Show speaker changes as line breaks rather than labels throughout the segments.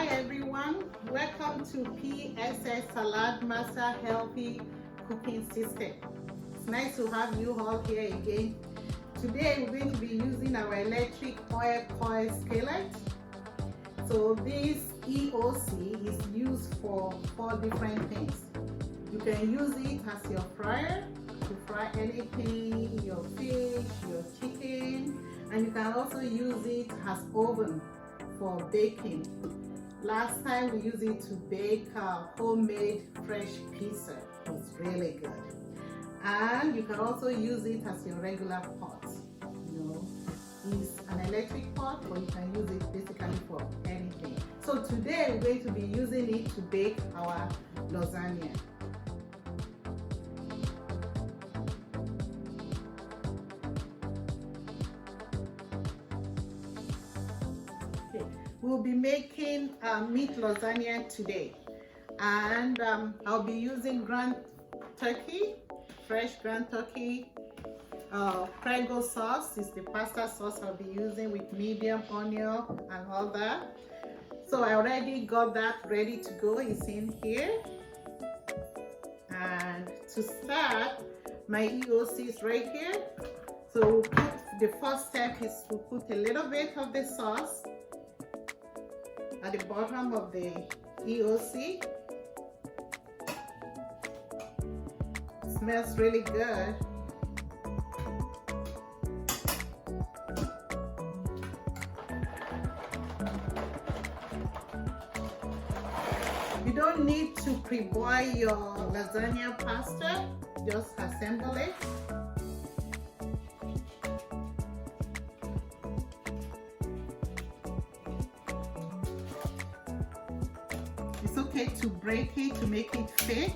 Hi everyone, welcome to PSS Saladmaster Healthy Cooking System. It's nice to have you all here again. Today we're going to be using our electric oil coil skillet. So this EOC is used for 4 different things. You can use it as your fryer to fry anything, your fish, your chicken, and you can also use it as oven for baking. Last time we used it to bake homemade fresh pizza. It was really good. And you can also use it as your regular pot. It's an electric pot, but you can use it basically for anything. So today we're going to be using it to bake our lasagna. We'll be making meat lasagna today, and I'll be using ground turkey, fresh ground turkey. Prego sauce is the pasta sauce I'll be using with medium onion and all that. So I already got that ready to go. It's in here. And to start, my EOC is right here. So the first step is to put a little bit of the sauce at the bottom of the EOC. It smells really good. You don't need to pre-boil your lasagna pasta, just assemble it. It's okay to break it to make it fit.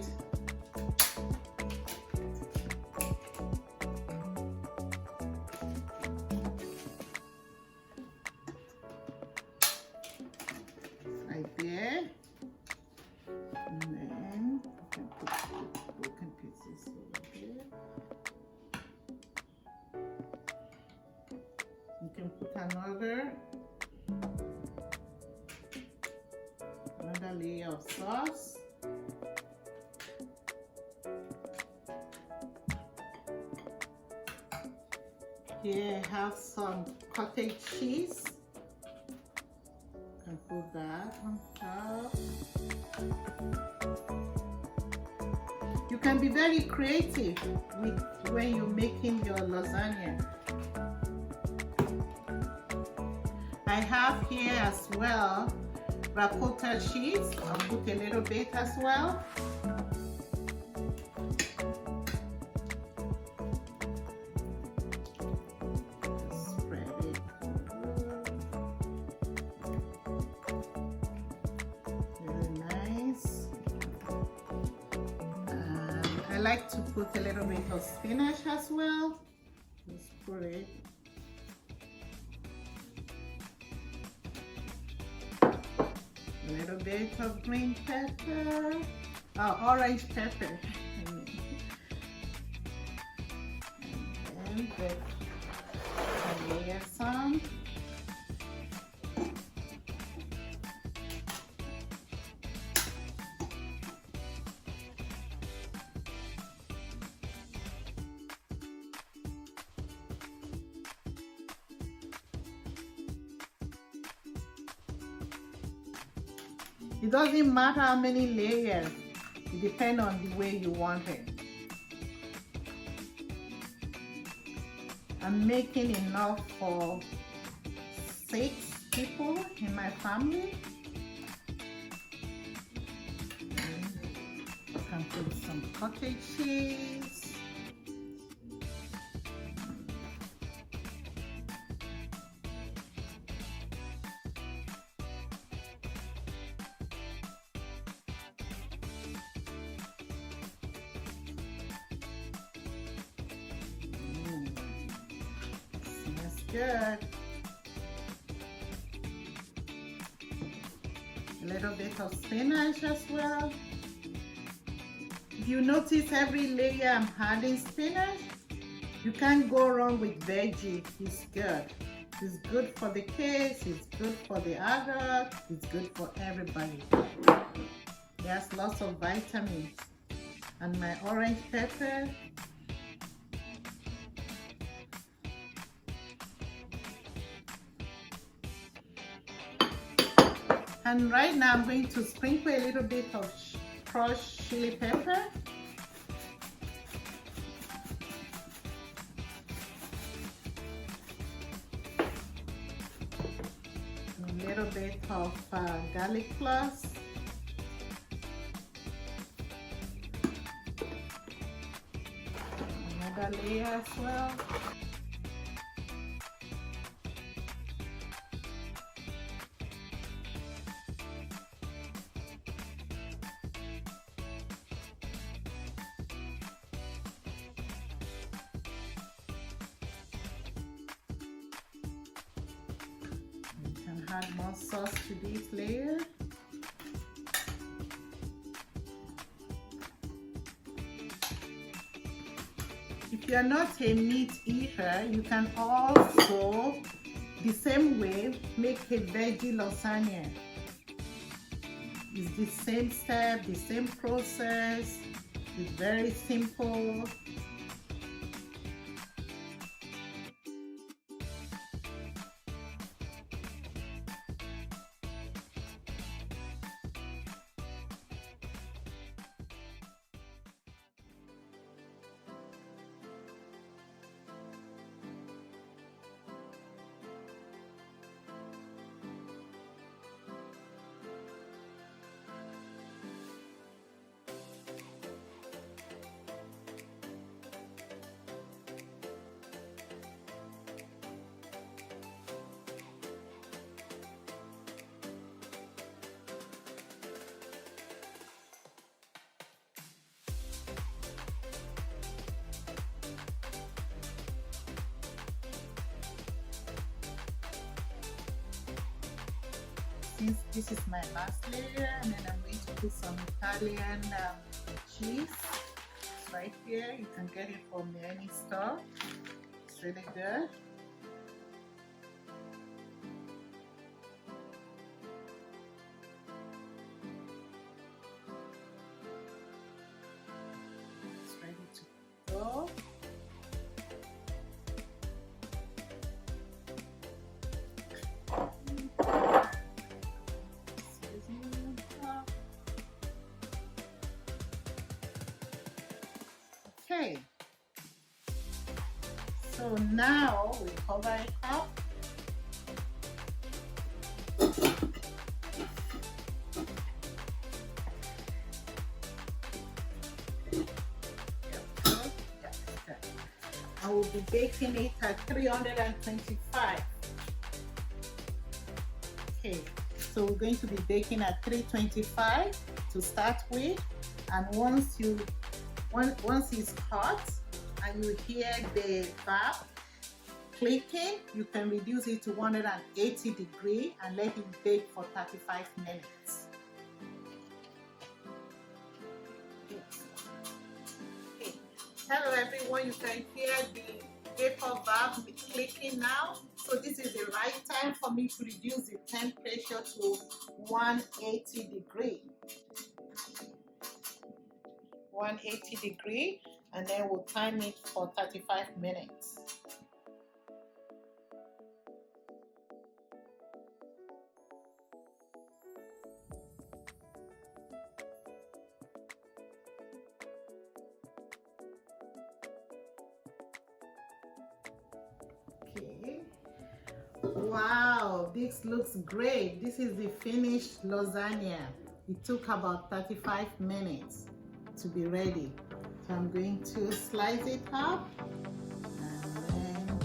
Right there. And then you can put the broken pieces over here. You can put another layer of sauce. Here I have some cottage cheese. You can put that on top. You can be very creative when you're making your lasagna. I have here as well Ricotta cheese. I'll put a little bit as well. Just spread it. Very nice. I like to put a little bit of spinach as well. Just put it. A little bit of green pepper, orange pepper, and then layer some. It doesn't matter how many layers, it depends on the way you want it. I'm making enough for 6 people in my family. I can put some cottage cheese. Good. A little bit of spinach as well. If you notice every layer I'm adding spinach, you can't go wrong with veggie. It's good. It's good for the kids, it's good for the adults, it's good for everybody. There's lots of vitamins. And my orange pepper. And right now I'm going to sprinkle a little bit of crushed chili pepper. A little bit of garlic cloves. Another layer as well. Add more sauce to this layer. If you are not a meat eater, you can also, the same way, make a veggie lasagna. It's the same step, the same process. It's very simple. Since this is my last layer, and then I'm going to put some Italian cheese right here. You can get it from any store. It's really good. It's ready to go. Okay, so now we cover it up. I will be baking it at 325. Okay, so we're going to be baking at 325 to start with, and once it's hot and you hear the valve clicking, you can reduce it to 180 degrees and let it bake for 35 minutes. Okay. Hello everyone, you can hear the vapor valve clicking now. So this is the right time for me to reduce the temperature to 180 degrees. 180 degrees, and then we'll time it for 35 minutes. Okay. Wow, this looks great. This is the finished lasagna. It took about 35 minutes to be ready. So I'm going to slice it up and then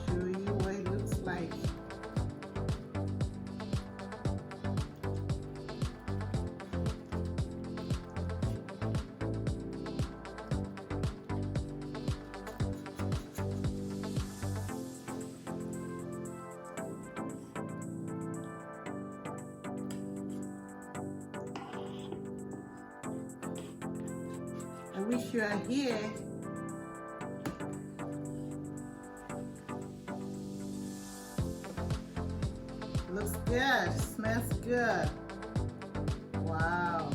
show you what it looks like. I wish you are here. good. Smells good. Wow.